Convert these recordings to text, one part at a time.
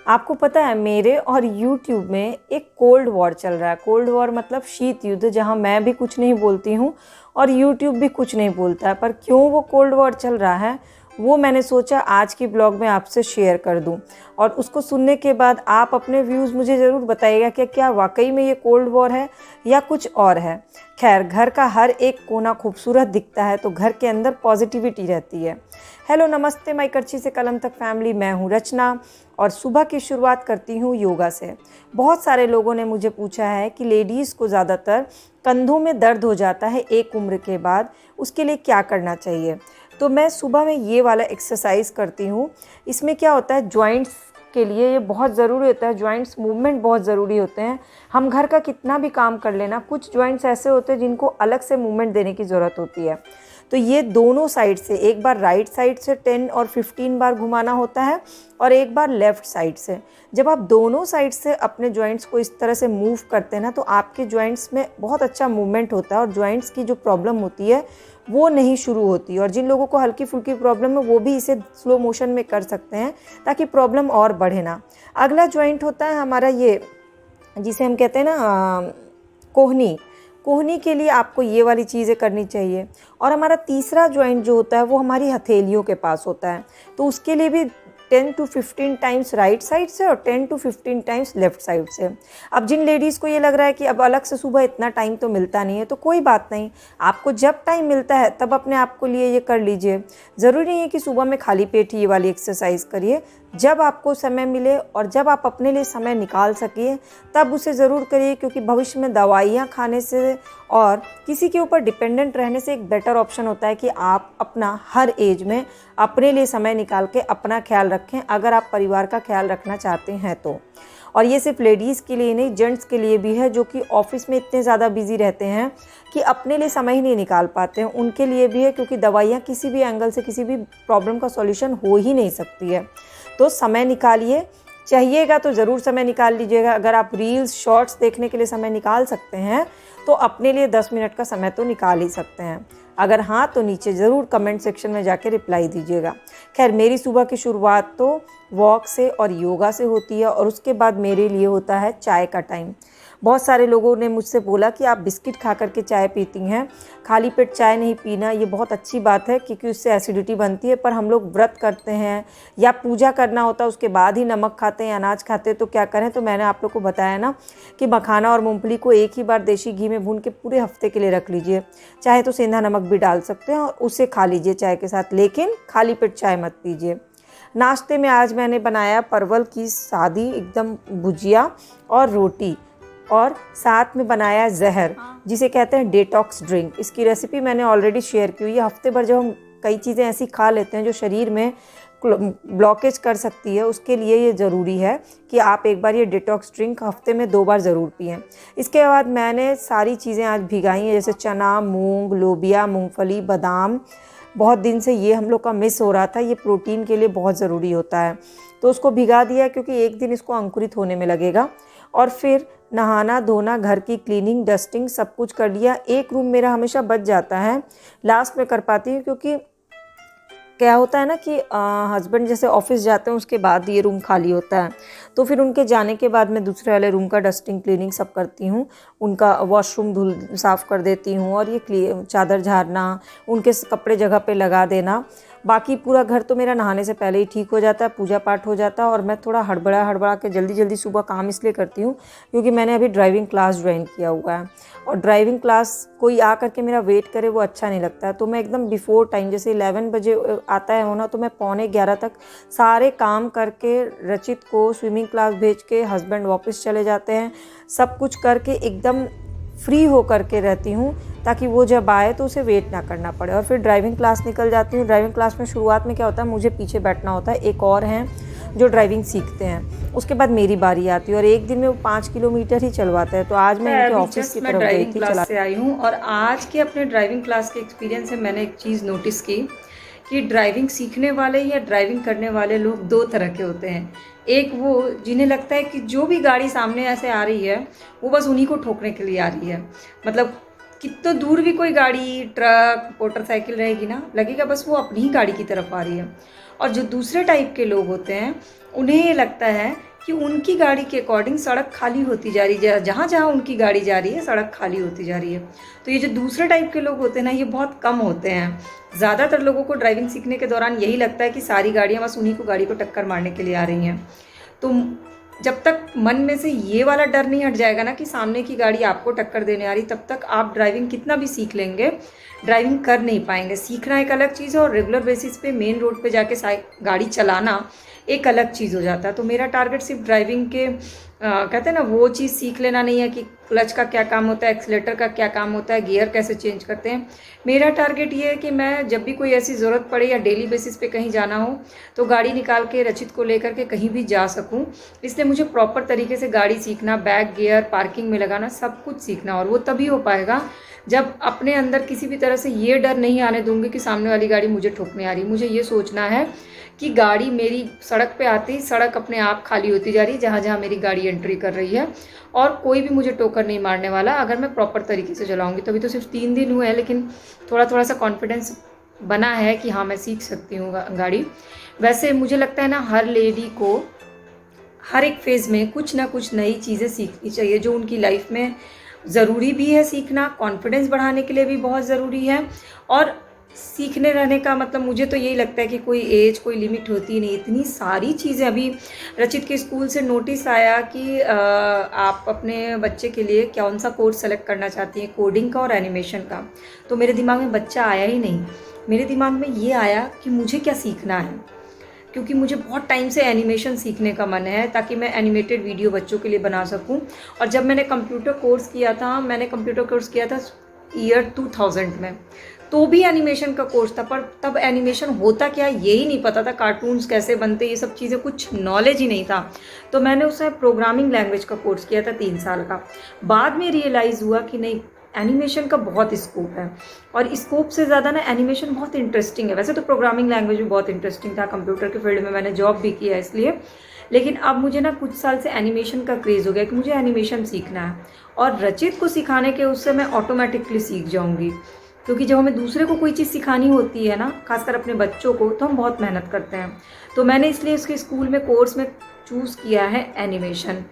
आपको पता है मेरे और यूट्यूब में एक कोल्ड वॉर चल रहा है। कोल्ड वॉर मतलब शीत युद्ध, जहां मैं भी कुछ नहीं बोलती हूं और यूट्यूब भी कुछ नहीं बोलता है। पर क्यों वो कोल्ड वॉर चल रहा है वो मैंने सोचा आज की ब्लॉग में आपसे शेयर कर दूं, और उसको सुनने के बाद आप अपने व्यूज़ मुझे ज़रूर बताइएगा कि क्या वाकई में ये कोल्ड वॉर है या कुछ और है। खैर, घर का हर एक कोना खूबसूरत दिखता है तो घर के अंदर पॉजिटिविटी रहती है। हेलो, नमस्ते माई करछी से कलम तक फैमिली, मैं हूँ रचना और सुबह की शुरुआत करती हूँ योगा से। बहुत सारे लोगों ने मुझे पूछा है कि लेडीज़ को ज़्यादातर कंधों में दर्द हो जाता है एक उम्र के बाद, उसके लिए क्या करना चाहिए। तो मैं सुबह में ये वाला एक्सरसाइज करती हूँ। इसमें क्या होता है, जॉइंट्स के लिए ये बहुत ज़रूरी होता है, जॉइंट्स मूवमेंट बहुत ज़रूरी होते हैं। हम घर का कितना भी काम कर लेना, कुछ जॉइंट्स ऐसे होते हैं जिनको अलग से मूवमेंट देने की ज़रूरत होती है। तो ये दोनों साइड से, एक बार राइट साइड से 10 और 15 बार घुमाना होता है और एक बार लेफ़्ट साइड से। जब आप दोनों साइड से अपने जॉइंट्स को इस तरह से मूव करते हैं ना, तो आपके जॉइंट्स में बहुत अच्छा मूवमेंट होता है और जॉइंट्स की जो प्रॉब्लम होती है वो नहीं शुरू होती। और जिन लोगों को हल्की फुल्की प्रॉब्लम है वो भी इसे स्लो मोशन में कर सकते हैं ताकि प्रॉब्लम और बढ़े ना। अगला जॉइंट होता है हमारा ये, जिसे हम कहते हैं ना कोहनी। कोहनी के लिए आपको ये वाली चीज़ें करनी चाहिए। और हमारा तीसरा जॉइंट जो होता है वो हमारी हथेलियों के पास होता है, तो उसके लिए भी 10 to 15 टाइम्स राइट साइड से और 10 to 15 टाइम्स लेफ़्ट साइड से। अब जिन लेडीज़ को ये लग रहा है कि अब अलग से सुबह इतना टाइम तो मिलता नहीं है, तो कोई बात नहीं, आपको जब टाइम मिलता है तब अपने आप को लिए ये कर लीजिए। ज़रूरी नहीं है कि सुबह में खाली पेट ही ये वाली एक्सरसाइज करिए। जब आपको समय मिले और जब आप अपने लिए समय निकाल सकिए तब उसे ज़रूर करिए, क्योंकि भविष्य में दवाइयाँ खाने से और किसी के ऊपर डिपेंडेंट रहने से एक बेटर ऑप्शन होता है कि आप अपना हर एज में अपने लिए समय निकाल के अपना ख्याल रखें, अगर आप परिवार का ख्याल रखना चाहते हैं तो। और ये सिर्फ लेडीज़ के लिए नहीं, जेंट्स के लिए भी है, जो कि ऑफिस में इतने ज़्यादा बिजी रहते हैं कि अपने लिए समय ही नहीं निकाल पाते हैं, उनके लिए भी है, क्योंकि दवाइयाँ किसी भी एंगल से किसी भी प्रॉब्लम का सॉल्यूशन हो ही नहीं सकती है। तो समय निकालिए, चाहिएगा तो ज़रूर समय निकाल लीजिएगा। अगर आप रील्स शॉर्ट्स देखने के लिए समय निकाल सकते हैं तो अपने लिए 10 मिनट का समय तो निकाल ही सकते हैं। अगर हाँ तो नीचे ज़रूर कमेंट सेक्शन में जाके रिप्लाई दीजिएगा। खैर, मेरी सुबह की शुरुआत तो वॉक से और योगा से होती है और उसके बाद मेरे लिए होता है चाय का टाइम। बहुत सारे लोगों ने मुझसे बोला कि आप बिस्किट खा करके चाय पीती हैं, खाली पेट चाय नहीं पीना। ये बहुत अच्छी बात है क्योंकि उससे एसिडिटी बनती है, पर हम लोग व्रत करते हैं या पूजा करना होता है उसके बाद ही नमक खाते हैं, अनाज खाते हैं, तो क्या करें। तो मैंने आप लोग को बताया ना कि मखाना और मूंगफली को एक ही बार देसी घी में भून के पूरे हफ्ते के लिए रख लीजिए। चाहे तो सेंधा नमक भी डाल सकते हैं और उसे खा लीजिए चाय के साथ, लेकिन खाली पेट चाय मत पीजिए। नाश्ते में आज मैंने बनाया परवल की सादी एकदम भुजिया और रोटी, और साथ में बनाया जहर, जिसे कहते हैं डेटॉक्स ड्रिंक। इसकी रेसिपी मैंने ऑलरेडी शेयर की हुई है। हफ्ते भर जब हम कई चीज़ें ऐसी खा लेते हैं जो शरीर में ब्लॉकेज कर सकती है, उसके लिए ये ज़रूरी है कि आप एक बार ये डिटॉक्स ड्रिंक हफ्ते में 2 बार ज़रूर पिएं। इसके बाद मैंने सारी चीज़ें आज भिगाई हैं, जैसे चना, मूंग, लोबिया, मूंगफली, बादाम। बहुत दिन से ये हम लोग का मिस हो रहा था, ये प्रोटीन के लिए बहुत ज़रूरी होता है, तो उसको भिगा दिया क्योंकि एक दिन इसको अंकुरित होने में लगेगा। और फिर नहाना धोना, घर की क्लीनिंग डस्टिंग सब कुछ कर लिया। एक रूम मेरा हमेशा बच जाता है, लास्ट में कर पाती हूँ, क्योंकि क्या होता है ना कि हस्बैंड जैसे ऑफिस जाते हैं उसके बाद ये रूम खाली होता है, तो फिर उनके जाने के बाद मैं दूसरे वाले रूम का डस्टिंग क्लीनिंग सब करती हूँ, उनका वॉशरूम धुल साफ़ कर देती हूँ और ये चादर झाड़ना, उनके कपड़े जगह पे लगा देना। बाकी पूरा घर तो मेरा नहाने से पहले ही ठीक हो जाता है, पूजा पाठ हो जाता है। और मैं थोड़ा हड़बड़ा के जल्दी सुबह काम इसलिए करती हूँ क्योंकि मैंने अभी ड्राइविंग क्लास ज्वाइन किया हुआ है, और ड्राइविंग क्लास कोई आ करके मेरा वेट करे वो अच्छा नहीं लगता है। तो मैं एकदम बिफोर टाइम, जैसे 11 बजे आता है होना, तो मैं 11:45 तक सारे काम करके रचित को स्विमिंग क्लास भेज के हस्बैंड वापस चले जाते हैं, सब कुछ करके एकदम फ्री हो करके रहती हूँ ताकि वो जब आए तो उसे वेट ना करना पड़े। और फिर ड्राइविंग क्लास निकल जाती हूँ। ड्राइविंग क्लास में शुरुआत में क्या होता है, मुझे पीछे बैठना होता है, एक और हैं जो ड्राइविंग सीखते हैं, उसके बाद मेरी बारी आती है और एक दिन में वो 5 किलोमीटर ही चलवाते हैं। तो आज मैं इनके ऑफिस की तरफ गई थी, क्लास से आई हूँ, और आज के अपने ड्राइविंग क्लास के एक्सपीरियंस से मैंने एक चीज़ नोटिस की कि ड्राइविंग सीखने वाले या ड्राइविंग करने वाले लोग 2 तरह के होते हैं। एक वो जिन्हें लगता है कि जो भी गाड़ी सामने ऐसे आ रही है वो बस उन्हीं को ठोकने के लिए आ रही है, मतलब कितना दूर भी कोई गाड़ी, ट्रक, मोटरसाइकिल रहेगी ना, लगेगा बस वो अपनी ही गाड़ी की तरफ आ रही है। और जो दूसरे टाइप के लोग होते हैं उन्हें ये लगता है कि उनकी गाड़ी के अकॉर्डिंग सड़क खाली होती जा रही है, जहाँ जहाँ उनकी गाड़ी जा रही है सड़क खाली होती जा रही है। तो ये जो दूसरे टाइप के लोग होते हैं ना, ये बहुत कम होते हैं। ज़्यादातर लोगों को ड्राइविंग सीखने के दौरान यही लगता है कि सारी गाड़ियाँ बस उन्हीं को गाड़ी को टक्कर मारने के लिए आ रही हैं। तो जब तक मन में से ये वाला डर नहीं हट जाएगा ना कि सामने की गाड़ी आपको टक्कर देने आ रही, तब तक आप ड्राइविंग कितना भी सीख लेंगे, ड्राइविंग कर नहीं पाएंगे। सीखना एक अलग चीज़ है और रेगुलर बेसिस पे मेन रोड पे जाके गाड़ी चलाना एक अलग चीज़ हो जाता है। तो मेरा टारगेट सिर्फ ड्राइविंग के कहते हैं ना वो चीज़ सीख लेना नहीं है कि क्लच का क्या काम होता है, एक्सीलेटर का क्या काम होता है, गियर कैसे चेंज करते हैं। मेरा टारगेट ये है कि मैं जब भी कोई ऐसी ज़रूरत पड़े या डेली बेसिस पे कहीं जाना हो तो गाड़ी निकाल के रचित को लेकर के कहीं भी जा सकूं। इसलिए मुझे प्रॉपर तरीके से गाड़ी सीखना, बैक गियर, पार्किंग में लगाना, सब कुछ सीखना। और वो तभी हो पाएगा जब अपने अंदर किसी भी तरह से ये डर नहीं आने दूंगी कि सामने वाली गाड़ी मुझे ठोकने आ रही। मुझे ये सोचना है कि गाड़ी मेरी सड़क पे आती, सड़क अपने आप खाली होती जा रही जहाँ जहाँ मेरी गाड़ी एंट्री कर रही है, और कोई भी मुझे टोकर नहीं मारने वाला अगर मैं प्रॉपर तरीके से चलाऊंगी। तो अभी तो सिर्फ 3 दिन हुए हैं, लेकिन थोड़ा थोड़ा सा कॉन्फिडेंस बना है कि हाँ मैं सीख सकती हूँ गाड़ी। वैसे मुझे लगता है ना, हर लेडी को हर एक फेज़ में कुछ ना कुछ नई चीज़ें सीखनी चाहिए जो उनकी लाइफ में ज़रूरी भी है सीखना, कॉन्फिडेंस बढ़ाने के लिए भी बहुत ज़रूरी है। और सीखने रहने का मतलब मुझे तो यही लगता है कि कोई एज, कोई लिमिट होती नहीं। इतनी सारी चीज़ें, अभी रचित के स्कूल से नोटिस आया कि आप अपने बच्चे के लिए कौन सा कोर्स सेलेक्ट करना चाहती हैं, कोडिंग का और एनिमेशन का। तो मेरे दिमाग में बच्चा आया ही नहीं, मेरे दिमाग में ये आया कि मुझे क्या सीखना है, क्योंकि मुझे बहुत टाइम से एनिमेशन सीखने का मन है ताकि मैं एनिमेटेड वीडियो बच्चों के लिए बना सकूं। और जब मैंने कंप्यूटर कोर्स किया था ईयर 2000 में, तो भी एनिमेशन का कोर्स था, पर तब एनिमेशन होता क्या ये ही नहीं पता था, कार्टून्स कैसे बनते, ये सब चीज़ें कुछ नॉलेज ही नहीं था। तो मैंने उसमें प्रोग्रामिंग लैंग्वेज का कोर्स किया था 3 साल का। बाद में रियलाइज़ हुआ कि नहीं, एनिमेशन का बहुत स्कोप है, और स्कोप से ज़्यादा ना एनिमेशन बहुत इंटरेस्टिंग है। वैसे तो प्रोग्रामिंग लैंग्वेज भी बहुत इंटरेस्टिंग था, कंप्यूटर के फील्ड में मैंने जॉब भी किया इसलिए, लेकिन अब मुझे ना कुछ साल से एनिमेशन का क्रेज़ हो गया कि मुझे एनिमेशन सीखना है। और रचित को सिखाने के उससे मैं ऑटोमेटिकली सीख जाऊँगी, क्योंकि जब हमें दूसरे को कोई चीज़ सिखानी होती है ना, खासकर अपने बच्चों को, तो हम बहुत मेहनत करते हैं। तो मैंने इसलिए उसके स्कूल में कोर्स में चूज़ किया है एनिमेशन।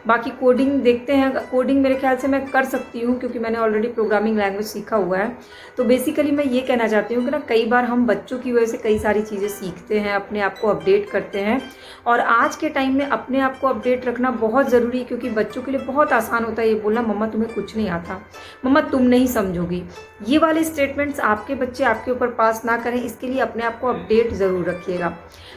बाकी कोडिंग देखते हैं, कोडिंग मेरे ख्याल से मैं कर सकती हूँ क्योंकि मैंने ऑलरेडी प्रोग्रामिंग लैंग्वेज सीखा हुआ है। तो बेसिकली मैं ये कहना चाहती हूँ कि ना, कई बार हम बच्चों की वजह से कई सारी चीज़ें सीखते हैं, अपने आप को अपडेट करते हैं। और आज के टाइम में अपने आप को अपडेट रखना बहुत ज़रूरी है, क्योंकि बच्चों के लिए बहुत आसान होता है ये बोलना, मम्मा तुम्हें कुछ नहीं आता, मम्मा तुम नहीं समझोगी। ये वाले स्टेटमेंट्स आपके बच्चे आपके ऊपर पास ना करें, इसके लिए अपने आप को अपडेट ज़रूर रखिएगा।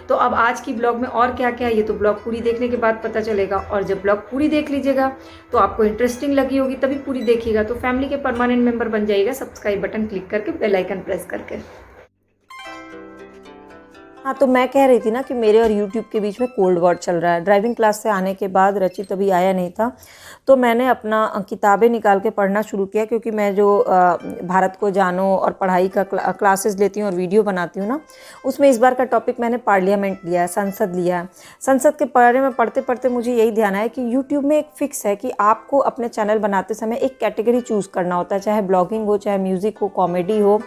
तो अब आज की ब्लॉग में और क्या क्या है ये तो ब्लॉग पूरी देखने के बाद पता चलेगा। और जब ब्लॉग पूरी देख लीजिएगा तो आपको इंटरेस्टिंग लगी होगी, तभी पूरी देखिएगा। तो फैमिली के परमानेंट मेंबर बन जाइएगा सब्सक्राइब बटन क्लिक करके, बेल आइकन प्रेस करके। हाँ, तो मैं कह रही थी ना कि मेरे और यूट्यूब के बीच में कोल्ड वॉर चल रहा है। ड्राइविंग क्लास से आने के बाद रचित अभी आया नहीं था, तो मैंने अपना किताबें निकाल के पढ़ना शुरू किया, क्योंकि मैं जो भारत को जानो और पढ़ाई का क्लासेस लेती हूँ और वीडियो बनाती हूँ ना, उसमें इस बार का टॉपिक मैंने पार्लियामेंट लिया है, संसद लिया है। संसद के बारे में पढ़ते पढ़ते मुझे यही ध्यान आया कि यूट्यूब में एक फिक्स है कि आपको अपने चैनल बनाते समय एक कैटेगरी चूज़ करना होता है, चाहे ब्लॉगिंग हो, चाहे म्यूज़िक हो, कॉमेडी हो,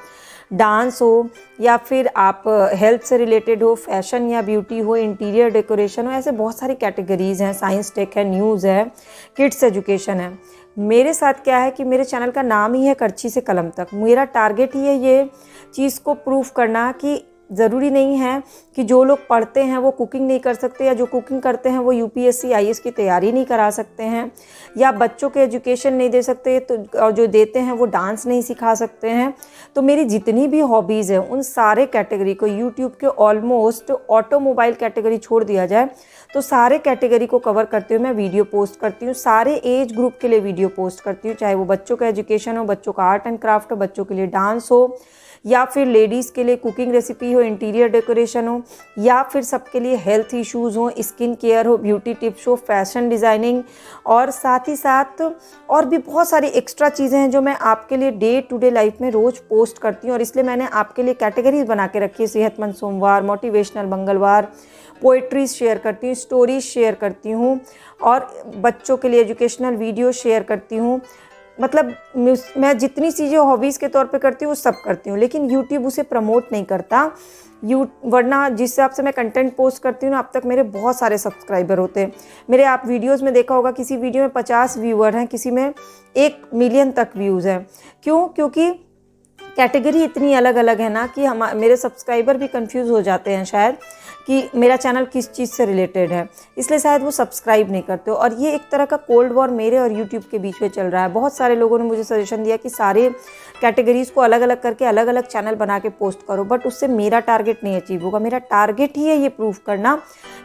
डांस हो, या फिर आप हेल्थ से रिलेटेड हो, फैशन या ब्यूटी हो, इंटीरियर डेकोरेशन हो। ऐसे बहुत सारी कैटेगरीज़ हैं, साइंस टेक है, न्यूज़ है, किड्स एजुकेशन है। मेरे साथ क्या है कि मेरे चैनल का नाम ही है करछी से कलम तक। मेरा टारगेट ही है ये चीज़ को प्रूव करना कि ज़रूरी नहीं है कि जो लोग पढ़ते हैं वो कुकिंग नहीं कर सकते, या जो कुकिंग करते हैं वो यूपीएससी आईएएस की तैयारी नहीं करा सकते हैं, या बच्चों के एजुकेशन नहीं दे सकते, तो और जो देते हैं वो डांस नहीं सिखा सकते हैं। तो मेरी जितनी भी हॉबीज़ हैं उन सारे कैटेगरी को, यूट्यूब के ऑलमोस्ट ऑटोमोबाइल कैटेगरी छोड़ दिया जाए तो सारे कैटेगरी को कवर करते हुए मैं वीडियो पोस्ट करती हूँ। सारे एज ग्रुप के लिए वीडियो पोस्ट करती हूँ, चाहे वो बच्चों का एजुकेशन हो, बच्चों का आर्ट एंड क्राफ्ट हो, बच्चों के लिए डांस हो, या फिर लेडीज़ के लिए कुकिंग रेसिपी हो, इंटीरियर डेकोरेशन हो, या फिर सबके लिए हेल्थ इश्यूज़ हो, स्किन केयर हो, ब्यूटी टिप्स हो, फैशन डिज़ाइनिंग, और साथ ही साथ और भी बहुत सारी एक्स्ट्रा चीज़ें हैं जो मैं आपके लिए डे टू डे लाइफ में रोज़ पोस्ट करती हूँ। और इसलिए मैंने आपके लिए कैटेगरीज बना के रखी है, सेहतमंद सोमवार, मोटिवेशनल मंगलवार, पोइट्रीज शेयर करती हूँ, स्टोरीज शेयर करती हूँ, और बच्चों के लिए एजुकेशनल वीडियो शेयर करती हूँ, मतलब मैं जितनी चीज़ें हॉबीज़ के तौर पे करती हूँ वो सब करती हूँ, लेकिन यूट्यूब उसे प्रमोट नहीं करता। वरना जिस हिसाब से मैं कंटेंट पोस्ट करती हूँ ना, अब तक मेरे बहुत सारे सब्सक्राइबर होते हैं मेरे। आप वीडियोस में देखा होगा, किसी वीडियो में 50 व्यूअर हैं, किसी में 1 मिलियन तक व्यूज़ हैं। क्यों? क्योंकि कैटेगरी इतनी अलग अलग है ना कि मेरे सब्सक्राइबर भी कंफ्यूज हो जाते हैं शायद कि मेरा चैनल किस चीज़ से रिलेटेड है, इसलिए शायद वो सब्सक्राइब नहीं करते हो। और ये एक तरह का कोल्ड वॉर मेरे और यूट्यूब के बीच में चल रहा है। बहुत सारे लोगों ने मुझे सजेशन दिया कि सारे कैटेगरीज़ को अलग अलग करके अलग अलग चैनल बना के पोस्ट करो, बट उससे मेरा टारगेट नहीं अचीव होगा। मेरा टारगेट ही है ये प्रूव करना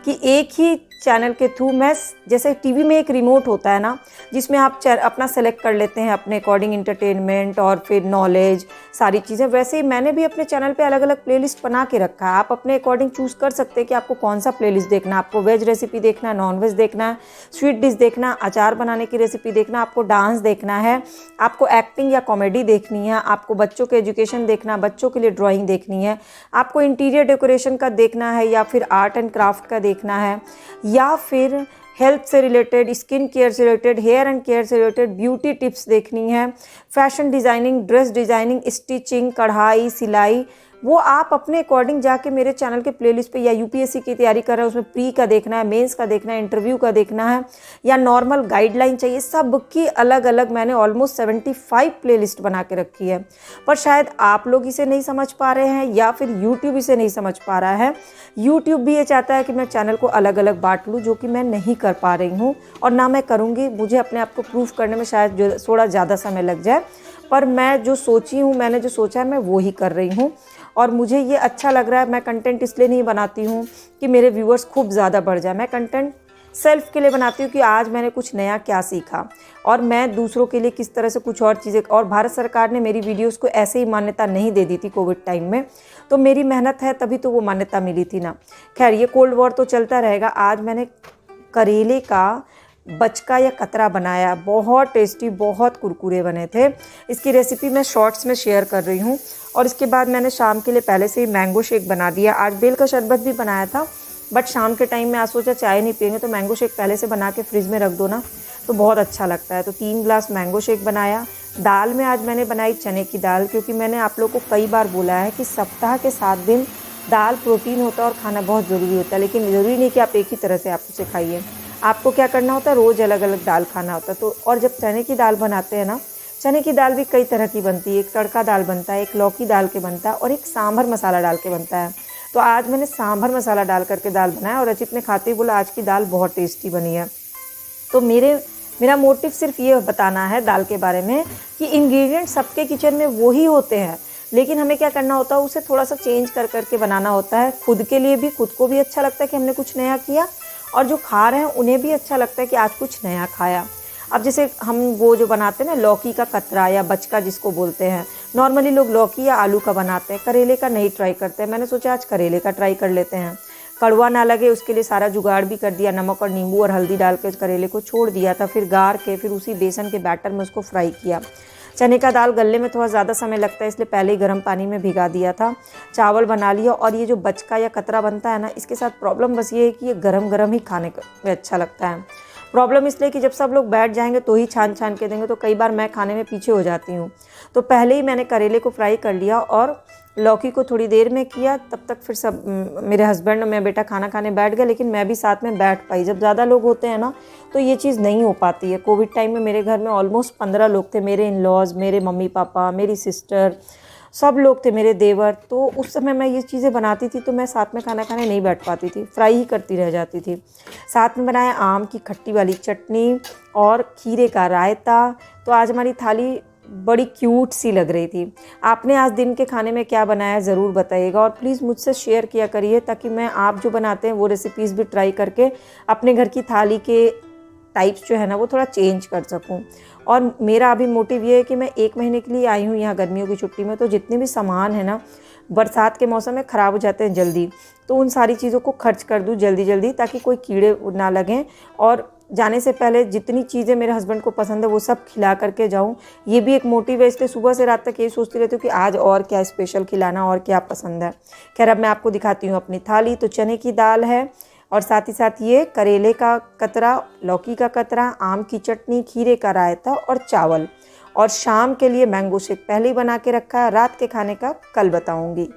कि एक ही चैनल के थ्रू मैं, जैसे टीवी में एक रिमोट होता है ना, जिसमें आप अपना सेलेक्ट कर लेते हैं अपने अकॉर्डिंग एंटरटेनमेंट और फिर नॉलेज सारी चीज़ें, वैसे ही मैंने भी अपने चैनल पे अलग अलग प्लेलिस्ट बना के रखा है। आप अपने अकॉर्डिंग चूज़ कर सकते हैं कि आपको कौन सा प्लेलिस्ट देखना है। आपको वेज रेसिपी देखना है, नॉन वेज देखना है, स्वीट डिश देखना, अचार बनाने की रेसिपी देखना, आपको डांस देखना है, आपको एक्टिंग या कॉमेडी देखनी है, आपको बच्चों के एजुकेशन देखना, बच्चों के लिए ड्राइंग देखनी है, आपको इंटीरियर डेकोरेशन का देखना है, या फिर आर्ट एंड क्राफ्ट का देखना है, या फिर हेल्थ से रिलेटेड, स्किन केयर से रिलेटेड, हेयर एंड केयर से रिलेटेड ब्यूटी टिप्स देखनी है, fashion designing, dress designing, stitching, कढ़ाई, सिलाई, वो आप अपने अकॉर्डिंग जाके मेरे चैनल के प्लेलिस्ट पे, या यूपीएससी की तैयारी कर रहे हैं उसमें प्री का देखना है, मेंस का देखना है, इंटरव्यू का देखना है, या नॉर्मल गाइडलाइन चाहिए, सब की अलग अलग मैंने ऑलमोस्ट 75 प्लेलिस्ट बना के रखी है। पर शायद आप लोग इसे नहीं समझ पा रहे हैं, या फिर यूट्यूब इसे नहीं समझ पा रहा है। यूट्यूब भी ये चाहता है कि मैं चैनल को अलग अलग बांट लूँ, जो कि मैं नहीं कर पा रही हूँ और ना मैं करूँगी। मुझे अपने आप को प्रूफ करने में शायद थोड़ा ज़्यादा समय लग जाए, पर मैं जो सोची हूँ, मैंने जो सोचा है, मैं वो ही कर रही हूँ। और मुझे ये अच्छा लग रहा है। मैं कंटेंट इसलिए नहीं बनाती हूँ कि मेरे व्यूअर्स खूब ज़्यादा बढ़ जाए। मैं कंटेंट सेल्फ के लिए बनाती हूँ कि आज मैंने कुछ नया क्या सीखा और मैं दूसरों के लिए किस तरह से कुछ और चीज़ें। और भारत सरकार ने मेरी वीडियोस को ऐसे ही मान्यता नहीं दे दी थी कोविड टाइम में, तो मेरी मेहनत है तभी तो वो मान्यता मिली थी ना। खैर, ये कोल्ड वॉर तो चलता रहेगा। आज मैंने करेले का बचका या कतरा बनाया, बहुत टेस्टी, बहुत कुरकुरे बने थे। इसकी रेसिपी मैं शॉर्ट्स में शेयर कर रही हूँ। और इसके बाद मैंने शाम के लिए पहले से ही मैंगो शेक बना दिया। आज बेल का शरबत भी बनाया था, बट शाम के टाइम में आज सोचा चाय नहीं पियेंगे तो मैंगो शेक पहले से बना के फ्रिज में रख दो ना, तो बहुत अच्छा लगता है। तो 3 ग्लास मैंगो शेक बनाया। दाल में आज मैंने बनाई चने की दाल, क्योंकि मैंने आप लोग को कई बार बोला है कि सप्ताह के 7 दिन दाल प्रोटीन होता है और खाना बहुत ज़रूरी होता है। लेकिन ज़रूरी नहीं कि आप एक ही तरह से आप उसे खाइए, आपको क्या करना होता है, रोज़ अलग अलग दाल खाना होता है। तो और जब चने की दाल बनाते हैं ना, चने की दाल भी कई तरह की बनती है। एक तड़का दाल बनता है, एक लौकी डाल के बनता है, और एक सांभर मसाला डाल के बनता है। तो आज मैंने सांभर मसाला डाल करके दाल बनाया और रचित ने खाते ही बोला आज की दाल बहुत टेस्टी बनी है। तो मेरा मोटिव सिर्फ ये बताना है दाल के बारे में कि इंग्रेडिएंट सबके किचन में वही होते हैं, लेकिन हमें क्या करना होता है, उसे थोड़ा सा चेंज कर करके बनाना होता है। खुद के लिए भी, खुद को भी अच्छा लगता है कि हमने कुछ नया किया, और जो खा रहे हैं उन्हें भी अच्छा लगता है कि आज कुछ नया खाया। अब जैसे हम वो जो बनाते हैं ना, लौकी का कतरा या बचका जिसको बोलते हैं, नॉर्मली लोग लौकी या आलू का बनाते हैं, करेले का नहीं ट्राई करते हैं। मैंने सोचा आज करेले का ट्राई कर लेते हैं, कड़वा ना लगे उसके लिए सारा जुगाड़ भी कर दिया। नमक और नींबू और हल्दी डाल के करेले को छोड़ दिया था, फिर गार के फिर उसी बेसन के बैटर में उसको फ्राई किया। चने का दाल गलने में थोड़ा ज़्यादा समय लगता है, इसलिए पहले ही गर्म पानी में भिगा दिया था। चावल बना लिया। और ये जो बचका या कतरा बनता है ना, इसके साथ प्रॉब्लम बस ये है कि ये गरम गरम ही खाने में अच्छा लगता है। प्रॉब्लम इसलिए कि जब सब लोग बैठ जाएंगे तो ही छान छान के देंगे, तो कई बार मैं खाने में पीछे हो जाती हूँ। तो पहले ही मैंने करेले को फ्राई कर लिया और लौकी को थोड़ी देर में किया। तब तक फिर सब मेरे हस्बैंड और मेरा बेटा खाना खाने बैठ गए, लेकिन मैं भी साथ में बैठ पाई। जब ज़्यादा लोग होते हैं ना तो ये चीज़ नहीं हो पाती है। कोविड टाइम में मेरे घर में ऑलमोस्ट 15 लोग थे, मेरे इन लॉज, मेरे मम्मी पापा, मेरी सिस्टर, सब लोग थे, मेरे देवर। तो उस समय मैं ये चीज़ें बनाती थी तो मैं साथ में खाना खाने नहीं बैठ पाती थी, फ्राई ही करती रह जाती थी। साथ में बनाया आम की खट्टी वाली चटनी और खीरे का रायता। तो आज हमारी थाली बड़ी क्यूट सी लग रही थी। आपने आज दिन के खाने में क्या बनाया ज़रूर बताइएगा, और प्लीज़ मुझसे शेयर किया करिए ताकि मैं आप जो बनाते हैं वो रेसिपीज़ भी ट्राई करके अपने घर की थाली के टाइप्स जो है ना वो थोड़ा चेंज कर सकूं। और मेरा अभी मोटिव ये है कि मैं 1 महीने के लिए आई हूँ यहाँ गर्मियों की छुट्टी में, तो जितने भी सामान है ना बरसात के मौसम में ख़राब हो जाते हैं जल्दी, तो उन सारी चीज़ों को खर्च कर दूँ जल्दी जल्दी, ताकि कोई कीड़े ना लगें। और जाने से पहले जितनी चीज़ें मेरे हस्बैंड को पसंद है वो सब खिला करके जाऊँ, ये भी एक मोटिव है। इसलिए सुबह से रात तक यही सोचती रहती हूँ कि आज और क्या स्पेशल खिलाना और क्या पसंद है। खैर, अब मैं आपको दिखाती हूँ अपनी थाली। तो चने की दाल है और साथ ही साथ ये करेले का कतरा, लौकी का कतरा, आम की चटनी, खीरे का रायता और चावल। और शाम के लिए मैंगो शेक पहले ही बना के रखा है, रात के खाने का कल बताऊंगी।